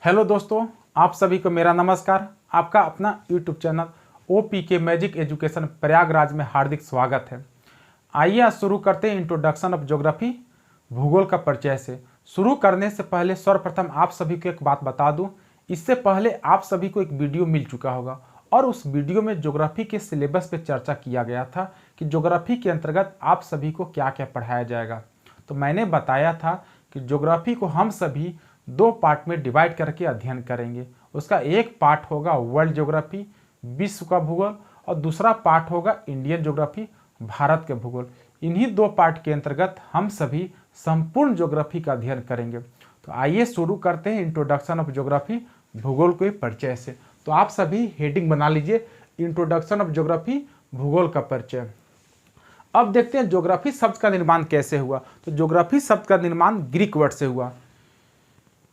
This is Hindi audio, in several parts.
हेलो दोस्तों, आप सभी को मेरा नमस्कार। आपका अपना YouTube channel OPK magic education Prayagraj में हार्दिक स्वागत है। आइए आज शुरू करते हैं इंट्रोडक्शन ऑफ ज्योग्राफी, भूगोल का परिचय से। शुरू करने से पहले सर्वप्रथम आप सभी को एक बात बता दूं। इससे पहले आप सभी को एक वीडियो मिल चुका होगा और उस वीडियो में ज्योग्राफी के सिलेबस पे चर्चा किया गया था कि ज्योग्राफी के अंतर्गत आप सभी को क्या क्या पढ़ाया जाएगा। तो मैंने बताया था कि ज्योग्राफी को हम सभी दो पार्ट में डिवाइड करके अध्ययन करेंगे। उसका एक पार्ट होगा वर्ल्ड ज्योग्राफी, विश्व का भूगोल, और दूसरा पार्ट होगा इंडियन ज्योग्राफी, भारत के भूगोल। इन्हीं दो पार्ट के अंतर्गत हम सभी संपूर्ण ज्योग्राफी का अध्ययन करेंगे। तो आइए शुरू करते हैं इंट्रोडक्शन ऑफ ज्योग्राफी, भूगोल के परिचय से। तो आप सभी हेडिंग बना लीजिए, इंट्रोडक्शन ऑफ ज्योग्राफी, भूगोल का परिचय। अब देखते हैं ज्योग्राफी शब्द का निर्माण कैसे हुआ। तो ज्योग्राफी शब्द का निर्माण ग्रीक वर्ड से हुआ,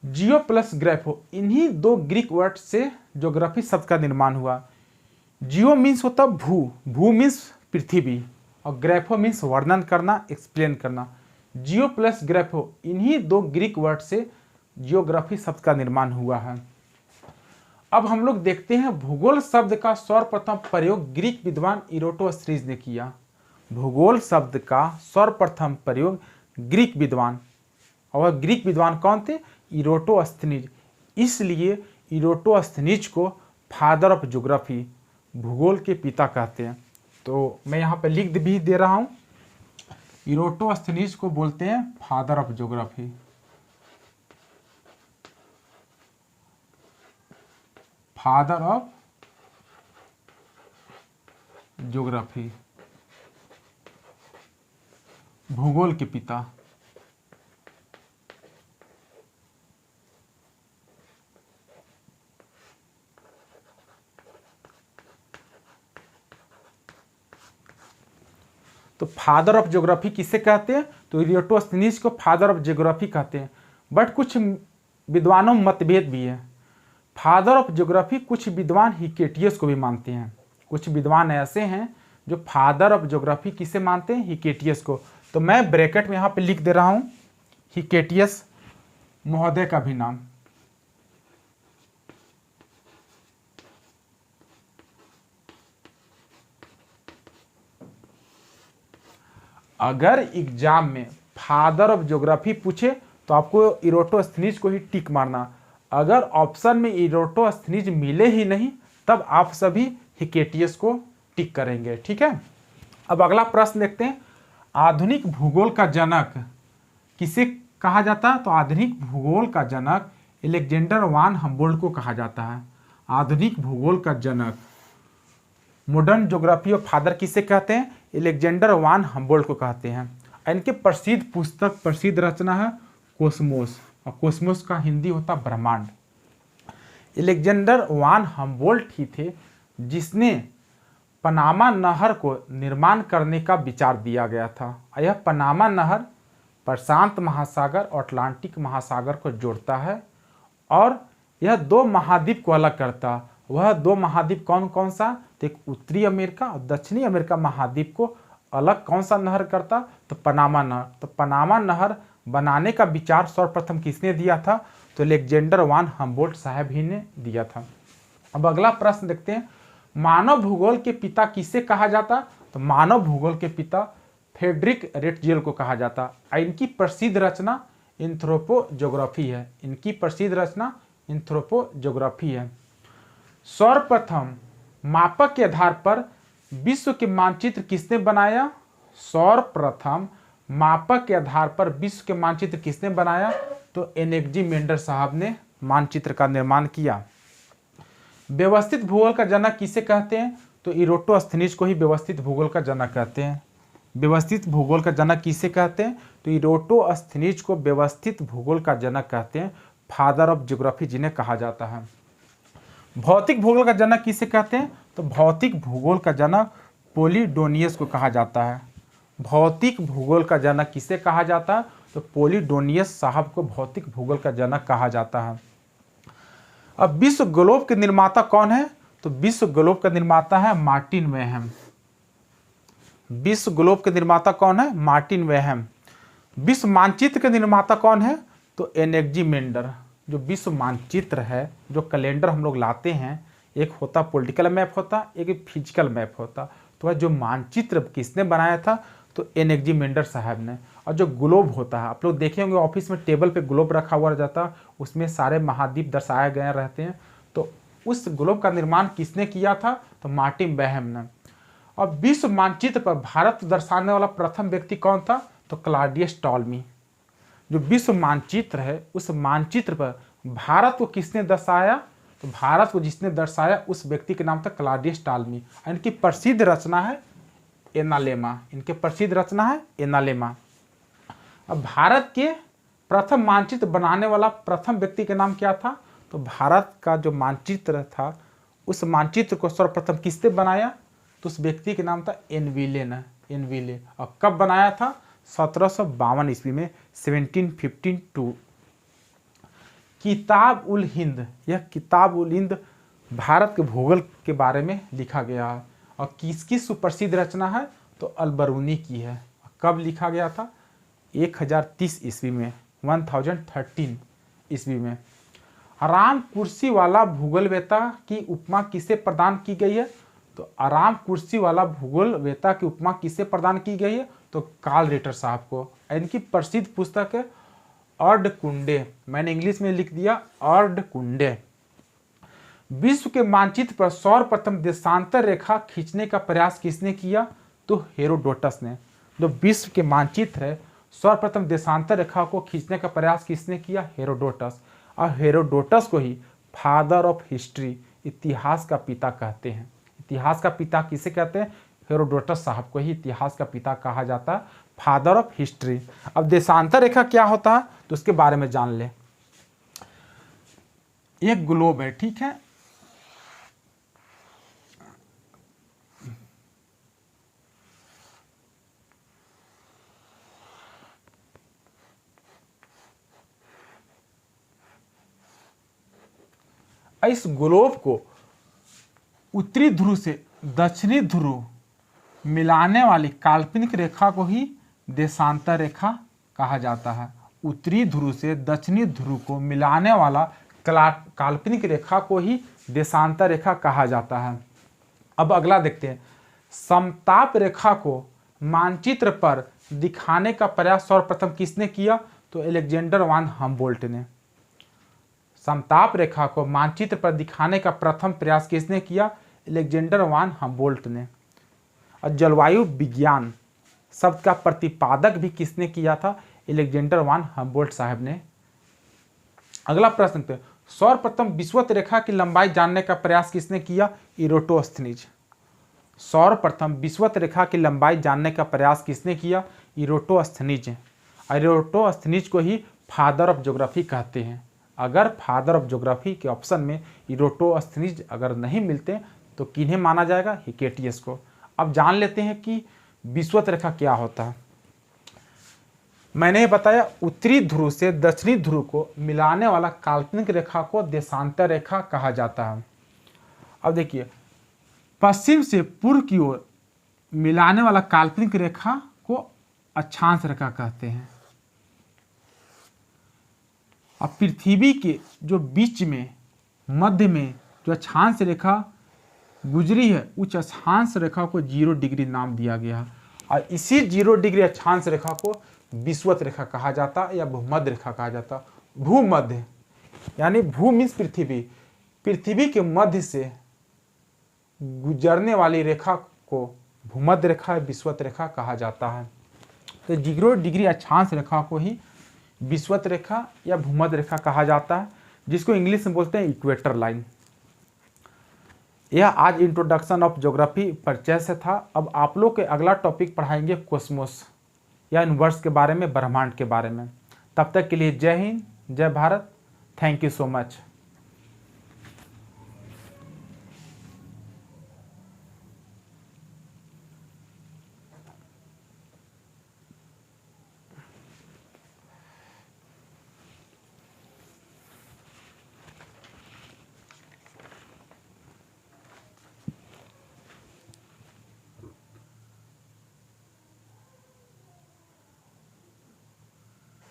जियो प्लस ग्राफो। इन्हीं दो ग्रीक वर्ड से ज्योग्राफी शब्द का निर्माण हुआ। जियो मीन्स होता भू, भू मीन्स पृथ्वी, और ग्राफो मीन्स वर्णन करना, एक्सप्लेन करना। जियो प्लस ग्राफो, इन्हीं दो ग्रीक वर्ड से जियोग्राफी शब्द का निर्माण हुआ है। अब हम लोग देखते हैं भूगोल शब्द का सर्वप्रथम प्रयोग ग्रीक विद्वान इरोटोस्थनीज ने किया। भूगोल शब्द का सर्वप्रथम प्रयोग ग्रीक विद्वान, और ग्रीक विद्वान कौन थे? इरोटोस्थनीज। इसलिए इरोटोस्थनीज को फादर ऑफ ज्योग्राफी, भूगोल के पिता कहते हैं। तो मैं यहाँ पे लिख भी दे रहा हूँ, इरोटोस्थनीज को बोलते हैं father of geography. Father of geography, भूगोल के पिता। तो फादर ऑफ ज्योग्राफी किसे कहते हैं? तो इरोटोस्थनीज को फादर ऑफ ज्योग्राफी कहते हैं। बट कुछ विद्वानों में मतभेद भी है। फादर ऑफ ज्योग्राफी कुछ विद्वान हिकेटियस को भी मानते हैं। कुछ विद्वान ऐसे हैं जो फादर ऑफ ज्योग्राफी किसे मानते हैं? हिकेटियस को। तो मैं ब्रैकेट में यहाँ पे लिख दे रहा हूँ हिकेटियस महोदय का भी नाम। अगर एग्जाम में फादर ऑफ ज्योग्राफी पूछे तो आपको इरोटोस्थनीज को ही टिक मारना। अगर ऑप्शन में इरोटोस्थनीज मिले ही नहीं तब आप सभी हिकेटियस को टिक करेंगे। ठीक है। अब अगला प्रश्न देखते हैं, आधुनिक भूगोल का जनक किसे कहा जाता है? तो आधुनिक भूगोल का जनक अलेक्जेंडर वान हम्बोल्ट को कहा जाता है। आधुनिक भूगोल का जनक, मॉडर्न ज्योग्राफी ऑफ फादर किसे कहते हैं? अलेक्जेंडर वान हम्बोल्ट को कहते हैं। इनके प्रसिद्ध पुस्तक, प्रसिद्ध रचना है कोस्मोस, और कोस्मोस का हिंदी होता ब्रह्मांड। अलेक्जेंडर वान हम्बोल्ट ही थे जिसने पनामा नहर को निर्माण करने का विचार दिया गया था। यह पनामा नहर प्रशांत महासागर और अटलांटिक महासागर को जोड़ता है और यह दो महाद्वीप को अलग करता है। वह दो महाद्वीप कौन कौन सा? तो एक उत्तरी अमेरिका और दक्षिणी अमेरिका महाद्वीप को अलग कौन सा नहर करता? तो पनामा नहर। तो पनामा नहर बनाने का विचार सर्वप्रथम किसने दिया था? तो अलेक्जेंडर वान हम्बोल्ट साहब ही ने दिया था। अब अगला प्रश्न देखते हैं, मानव भूगोल के पिता किसे कहा जाता? तो मानव भूगोल के पिता फ्रेडरिक रेटजेल को कहा जाता। इनकी प्रसिद्ध रचना एंथ्रोपोज्योग्राफी है। इनकी प्रसिद्ध रचना एंथ्रोपोज्योग्राफी है। सर्वप्रथम मापक के आधार पर विश्व के मानचित्र किसने बनाया? सर्वप्रथम मापक के आधार पर विश्व के मानचित्र किसने बनाया? तो एनेक्जीमेंडर साहब ने मानचित्र का निर्माण किया। व्यवस्थित भूगोल का जनक किसे कहते हैं? तो इरोटोस्थनीज को ही व्यवस्थित भूगोल का जनक कहते हैं। व्यवस्थित भूगोल का जनक किसे कहते हैं? तो इरोटोस्थनीज को व्यवस्थित भूगोल का जनक कहते हैं। फादर ऑफ ज्योग्राफी जिन्हें कहा जाता है। भौतिक भूगोल का जनक किसे कहते हैं? तो भौतिक भूगोल का जनक पोलिडोनियस को कहा जाता है। भौतिक भूगोल का जनक किसे कहा जाता है? तो पोलिडोनियस साहब को भौतिक भूगोल का जनक कहा जाता है। अब विश्व ग्लोब के निर्माता कौन है? तो विश्व ग्लोब का निर्माता है मार्टिन वेहम। विश्व ग्लोब के निर्माता कौन है? मार्टिन वेहम। विश्व मानचित्र के निर्माता कौन है? तो एनेक्जीमेंडर। जो विश्व मानचित्र है, जो कैलेंडर हम लोग लाते हैं, एक होता पॉलिटिकल मैप होता, एक फिजिकल मैप होता। तो जो मानचित्र किसने बनाया था? तो एनेक्जीमेंडर साहब ने। और जो ग्लोब होता है, आप लोग देखे होंगे ऑफिस में टेबल पे ग्लोब रखा हुआ जाता, उसमें सारे महाद्वीप दर्शाए गए रहते हैं। तो उस ग्लोब का निर्माण किसने किया था? तो मार्टिन बेहम ने। और विश्व मानचित्र पर भारत दर्शाने वाला प्रथम व्यक्ति कौन था? तो क्लॉडियस टॉलमी। जो विश्व मानचित्र है, उस मानचित्र पर भारत को किसने दर्शाया? तो भारत को जिसने दर्शाया उस व्यक्ति के नाम था क्लॉडियस टॉलमी। इनकी प्रसिद्ध रचना है एनालेमा। इनके प्रसिद्ध रचना है एनालेमा। अब भारत के प्रथम मानचित्र बनाने वाला प्रथम व्यक्ति के नाम क्या था? तो भारत का जो मानचित्र था, उस मानचित्र को सर्वप्रथम किसने बनाया? तो उस व्यक्ति के नाम था एनविले ने। एनविले। और कब बनाया था? 1752 ईस्वी में, 1752। किताब उल हिंद, यह किताब उल हिंद भारत के भूगोल के बारे में लिखा गया है। और किसकी सुप्रसिद्ध रचना है? तो अलबरूनी की है। कब लिखा गया था? 1030 ईस्वी में, 1013 ईस्वी में। आराम कुर्सी वाला भूगोलवेता की उपमा किसे प्रदान की गई है? तो आराम कुर्सी वाला भूगोलवेता की उपमा किसे प्रदान की गई है? तो कार्ल रिटर साहब को। इनकी प्रसिद्ध पुस्तक है अर्धकुंडे। मैंने इंग्लिश में लिख दिया अर्धकुंडे। विश्व के मानचित्र पर सर्वप्रथम देशांतर रेखा खींचने का प्रयास किसने किया? तो हेरोडोटस ने। जो विश्व के मानचित्र है, सर्वप्रथम देशांतर रेखा को खींचने का प्रयास किसने किया? हेरोडोटस। और हेरोडोटस को ही फादर ऑफ हिस्ट्री, इतिहास का पिता कहते हैं। इतिहास का पिता किसे कहते हैं? हेरोडोटस साहब को ही इतिहास का पिता कहा जाता है, फादर ऑफ हिस्ट्री। अब देशांतर रेखा क्या होता है तो उसके बारे में जान ले। एक ग्लोब है, ठीक है, इस ग्लोब को उत्तरी ध्रुव से दक्षिणी ध्रुव मिलाने वाली काल्पनिक रेखा को ही देशांतर रेखा कहा जाता है। उत्तरी ध्रुव से दक्षिणी ध्रुव को मिलाने वाला काल्पनिक रेखा को ही देशांतर रेखा कहा जाता है। अब अगला देखते हैं। समताप रेखा को मानचित्र पर दिखाने का प्रयास सर्वप्रथम किसने किया? तो अलेक्जेंडर वान हम्बोल्ट ने। समताप रेखा को मानचित्र पर दिखाने का प्रथम प्रयास किसने किया? अलेक्जेंडर वान हम्बोल्ट ने। और जलवायु विज्ञान शब्द का प्रतिपादक भी किसने किया था? अलेक्जेंडर वान हम्बोल्ट साहब ने। अगला प्रश्न पे, सर्वप्रथम विषुवत रेखा की लंबाई जानने का प्रयास किसने किया? इरोटोस्थनीज। सर्वप्रथम विषुवत रेखा की लंबाई जानने का प्रयास किसने किया? इरोटोस्थनीज। इरोटोस्थनीज को ही फादर ऑफ ज्योग्राफी कहते हैं। अगर फादर ऑफ ज्योग्राफी के ऑप्शन में इरोटोस्थनीज अगर नहीं मिलते तो किन्हें माना जाएगा? हिकेटियस को। अब जान लेते हैं कि विषुवत रेखा क्या होता है। मैंने बताया उत्तरी ध्रुव से दक्षिणी ध्रुव को मिलाने वाला काल्पनिक रेखा को देशांतर रेखा कहा जाता है। अब देखिए, पश्चिम से पूर्व की ओर मिलाने वाला काल्पनिक रेखा को अक्षांश रेखा कहते हैं। अब पृथ्वी के जो बीच में मध्य में जो अक्षांश रेखा गुजरी है, उस अक्षांश रेखा को 0 डिग्री नाम दिया गया है। और इसी 0 डिग्री अक्षांश रेखा को विषुवत रेखा कहा जाता है या भूमध्य रेखा कहा जाता। भूमध्य यानी भू मीन्स पृथ्वी, पृथ्वी के मध्य से गुजरने वाली रेखा को भूमध्य रेखा या विषुवत रेखा कहा जाता है। तो 0 डिग्री अक्षांश रेखा को ही विषुवत रेखा या भूमध्य रेखा कहा जाता है, जिसको इंग्लिश में बोलते हैं इक्वेटर लाइन। यह आज इंट्रोडक्शन ऑफ ज्योग्राफी परिचय से था। अब आप लोग के अगला टॉपिक पढ़ाएंगे कॉस्मोस या यूनिवर्स के बारे में, ब्रह्मांड के बारे में। तब तक के लिए जय हिंद, जय Bharat. Thank you so much.